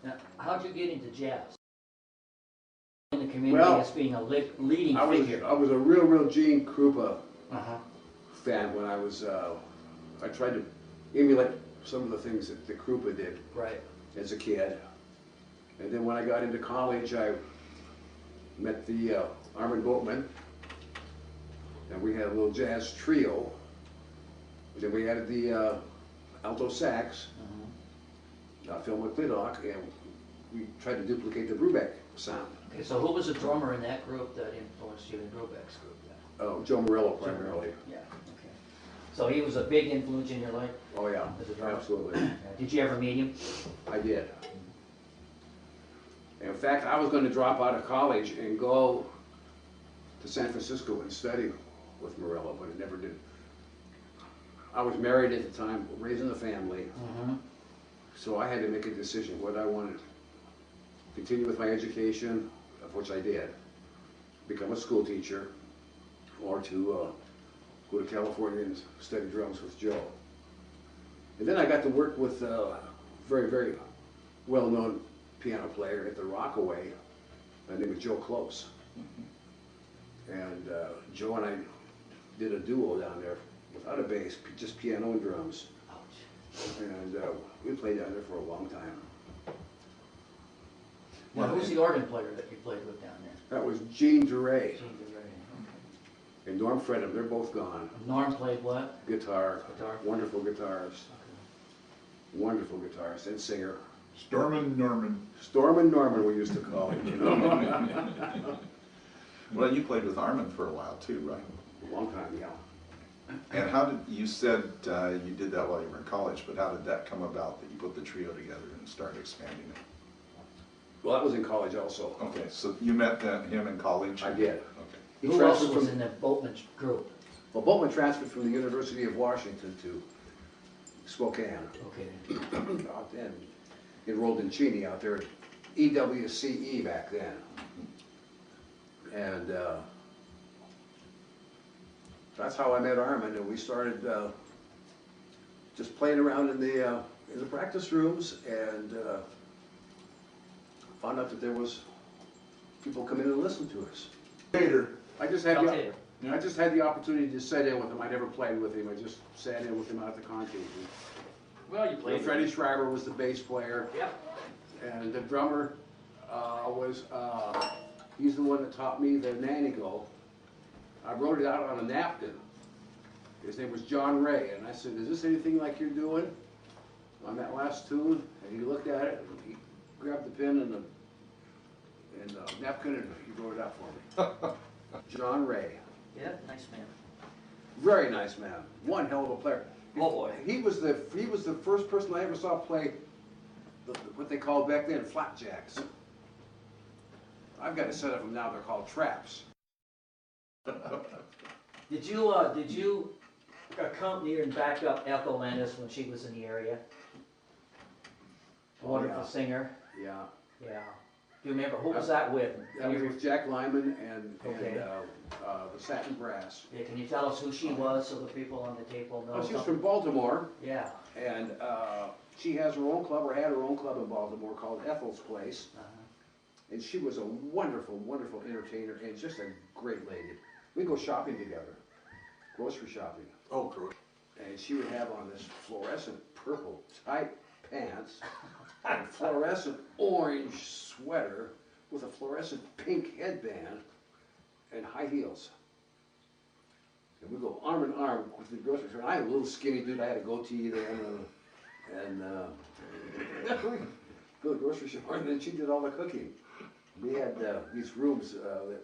Now, how'd you get into jazz? In the community as being a leading figure. I was a real Gene Krupa fan when I was, I tried to emulate some of the things that Krupa did as a kid. And then when I got into college, I met the Armin Boatman, and we had a little jazz trio. And then we added the alto sax, Phil McClintock, and we tried to duplicate the Brubeck sound. Okay, so who was the drummer in that group that influenced you in Brubeck's group then? Oh, Joe Morello primarily. Yeah, okay. So he was a big influence in your life? Oh yeah, as a drummer? Absolutely. Did you ever meet him? I did. In fact, I was going to drop out of college and go to San Francisco and study with Morello, but it never did. I was married at the time, raising a family, so I had to make a decision whether I wanted to continue with my education, of which I did, become a school teacher, or to go to California and study drums with Joe. And then I got to work with a very well-known piano player at the Rockaway, named was Joe Close. And Joe and I did a duo down there without a bass, just piano and drums. And we played down there for a long time. Now, who's the organ player that you played with down there? That was Gene DeRay. Gene DeRay, okay. And Norm Fredham, they're both gone. Norm played what? Guitar. Wonderful guitarist. Okay. Wonderful guitarist and singer. Stormin' Norman. Stormin' Norman, we used to call him, you know. Well, you played with Armin for a while too, right? A long time, yeah. And how did, you said you did that while you were in college, but how did that come about that you put the trio together and started expanding it? Well, that was in college also. Okay, so you met him in college? I did. Okay. Who else was in the Boatman group? Well, Boatman transferred from the University of Washington to Spokane. Okay. And enrolled in Cheney out there at EWCE back then. And that's how I met Armin, and we started just playing around in the practice rooms, and found out that there was people come in and listen to us. Tater. I just had the opportunity to sit in with him. I never played with him. I just sat in with him out at the concert. Well, you played. Freddie Schreiber was the bass player. Yep. And the drummer was, he's the one that taught me the nanny go. I wrote it out on a napkin. His name was John Ray, and I said, is this anything like you're doing on that last tune? And he looked at it, and he grabbed the pen and the napkin, and he wrote it out for me. John Ray. Yeah, nice man. Very nice man. One hell of a player. Oh boy. He was the first person I ever saw play what they called back then flapjacks. I've got a set of them now. They're called traps. Did you accompany and back up Ethel Landis when she was in the area? A wonderful singer. Yeah. Yeah. Do you remember, who was that with? That was with Jack Lyman and the Satin Brass. Yeah, can you tell us who she was so the people on the tape will know? Oh, she's from Baltimore. Yeah. And she has her own club, or had her own club in Baltimore called Ethel's Place. And she was a wonderful entertainer and just a great lady. We'd go shopping together, grocery shopping. Oh, gross. And she would have on this fluorescent purple tight pants, and fluorescent orange sweater with a fluorescent pink headband and high heels. And we go arm in arm with the grocery store. I was a little skinny dude. I had a goatee then, and we go to the grocery store, and then she did all the cooking. We had these rooms that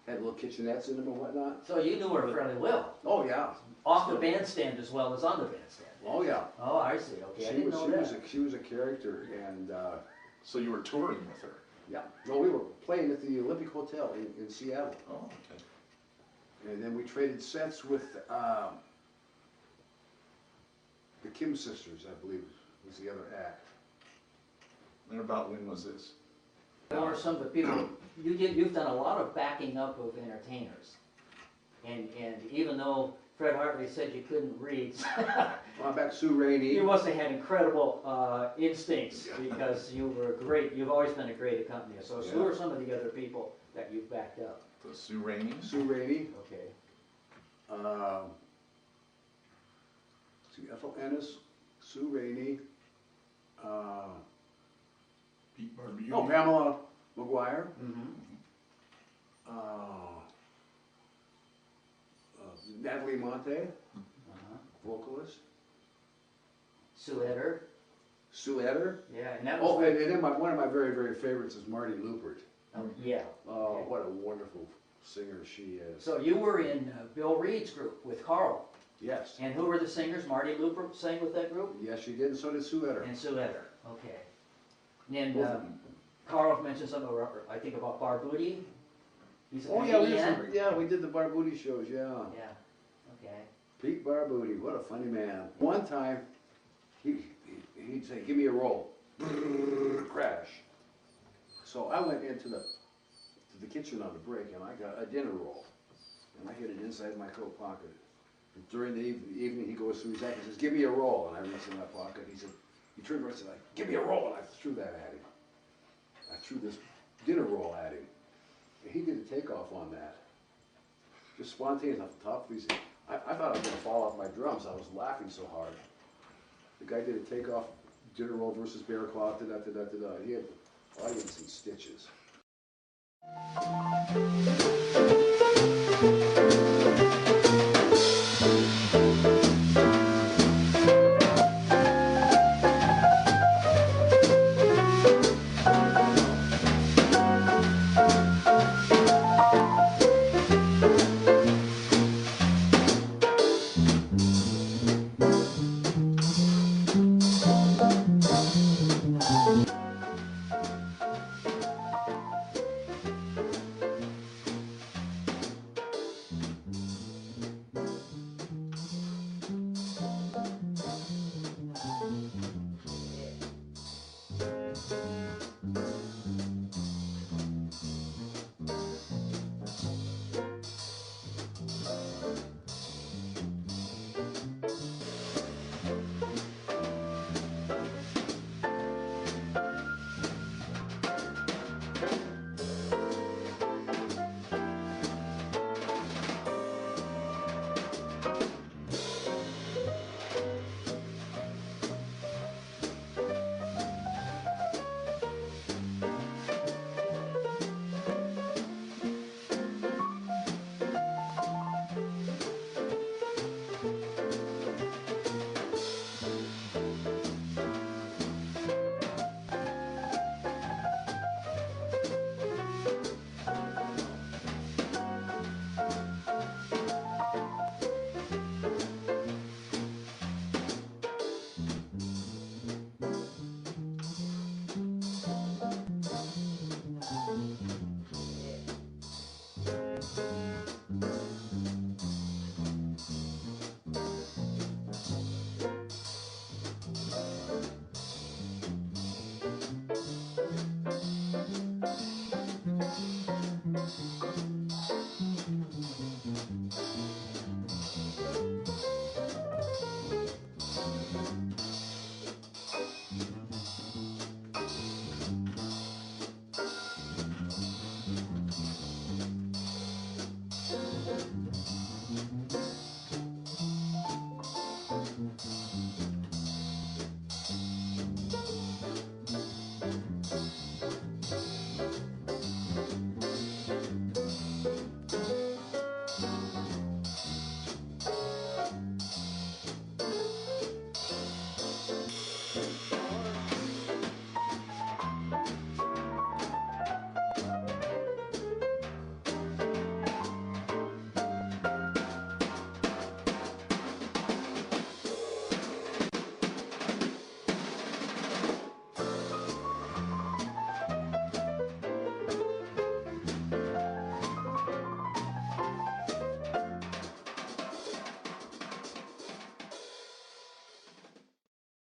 had little kitchenettes in them and whatnot. So you knew her fairly well. Oh yeah. Off the bandstand as well as on the bandstand. Oh yeah. Oh, I see. Okay, I didn't know that. She was a character, and So you were touring with her? yeah. No, we were playing at the Olympic Hotel in Seattle. Oh, okay. And then we traded sets with the Kim sisters, I believe, was the other act. And about when was this? There are some of the people, you've done a lot of backing up of entertainers. And even though Fred Hartley said you couldn't read. Well, back Sue Rainey. You must have had incredible instincts because you were great. You've always been a great accompanier. So who Yeah. are some of the other people that you've backed up? The Sue Rainey? Sue Rainey. Okay. See, Ethel Ennis, Sue Rainey. Pete Barberini. Oh, Pamela McGuire. Mm-hmm. Natalie Monte, Uh-huh. vocalist. Sue Eder. Sue Eder. Yeah, and that was. Oh, and then one of my very, very favorites is Marty Lupert. Yeah. Oh, Okay. what a wonderful singer she is. So you were in Bill Reed's group with Carl. Yes. And who were the singers? Marty Looper sang with that group? Yes, she did, and so did Sue Eder. And Sue Eder. Okay. And Both of them. Carl mentioned something about, I think about Barbuti. He's a Oh, yeah, comedian. we did the Barbuti shows, yeah. Yeah. Okay. Pete Barbuti, what a funny man. One time, he'd say, give me a roll. Crash. So I went into the kitchen on the break and I got a dinner roll. And I hid it inside my coat pocket. And during the evening, he goes through his act and says, give me a roll. And I reached in my pocket. He said, he turned around and said, give me a roll. And I threw that at him. I threw this dinner roll at him. And he did a takeoff on that. Just spontaneous off the top of his head. I thought I was going to fall off my drums. I was laughing so hard. The guy did a takeoff, dinner roll versus bear claw, da-da-da-da-da-da. He had the audience in stitches.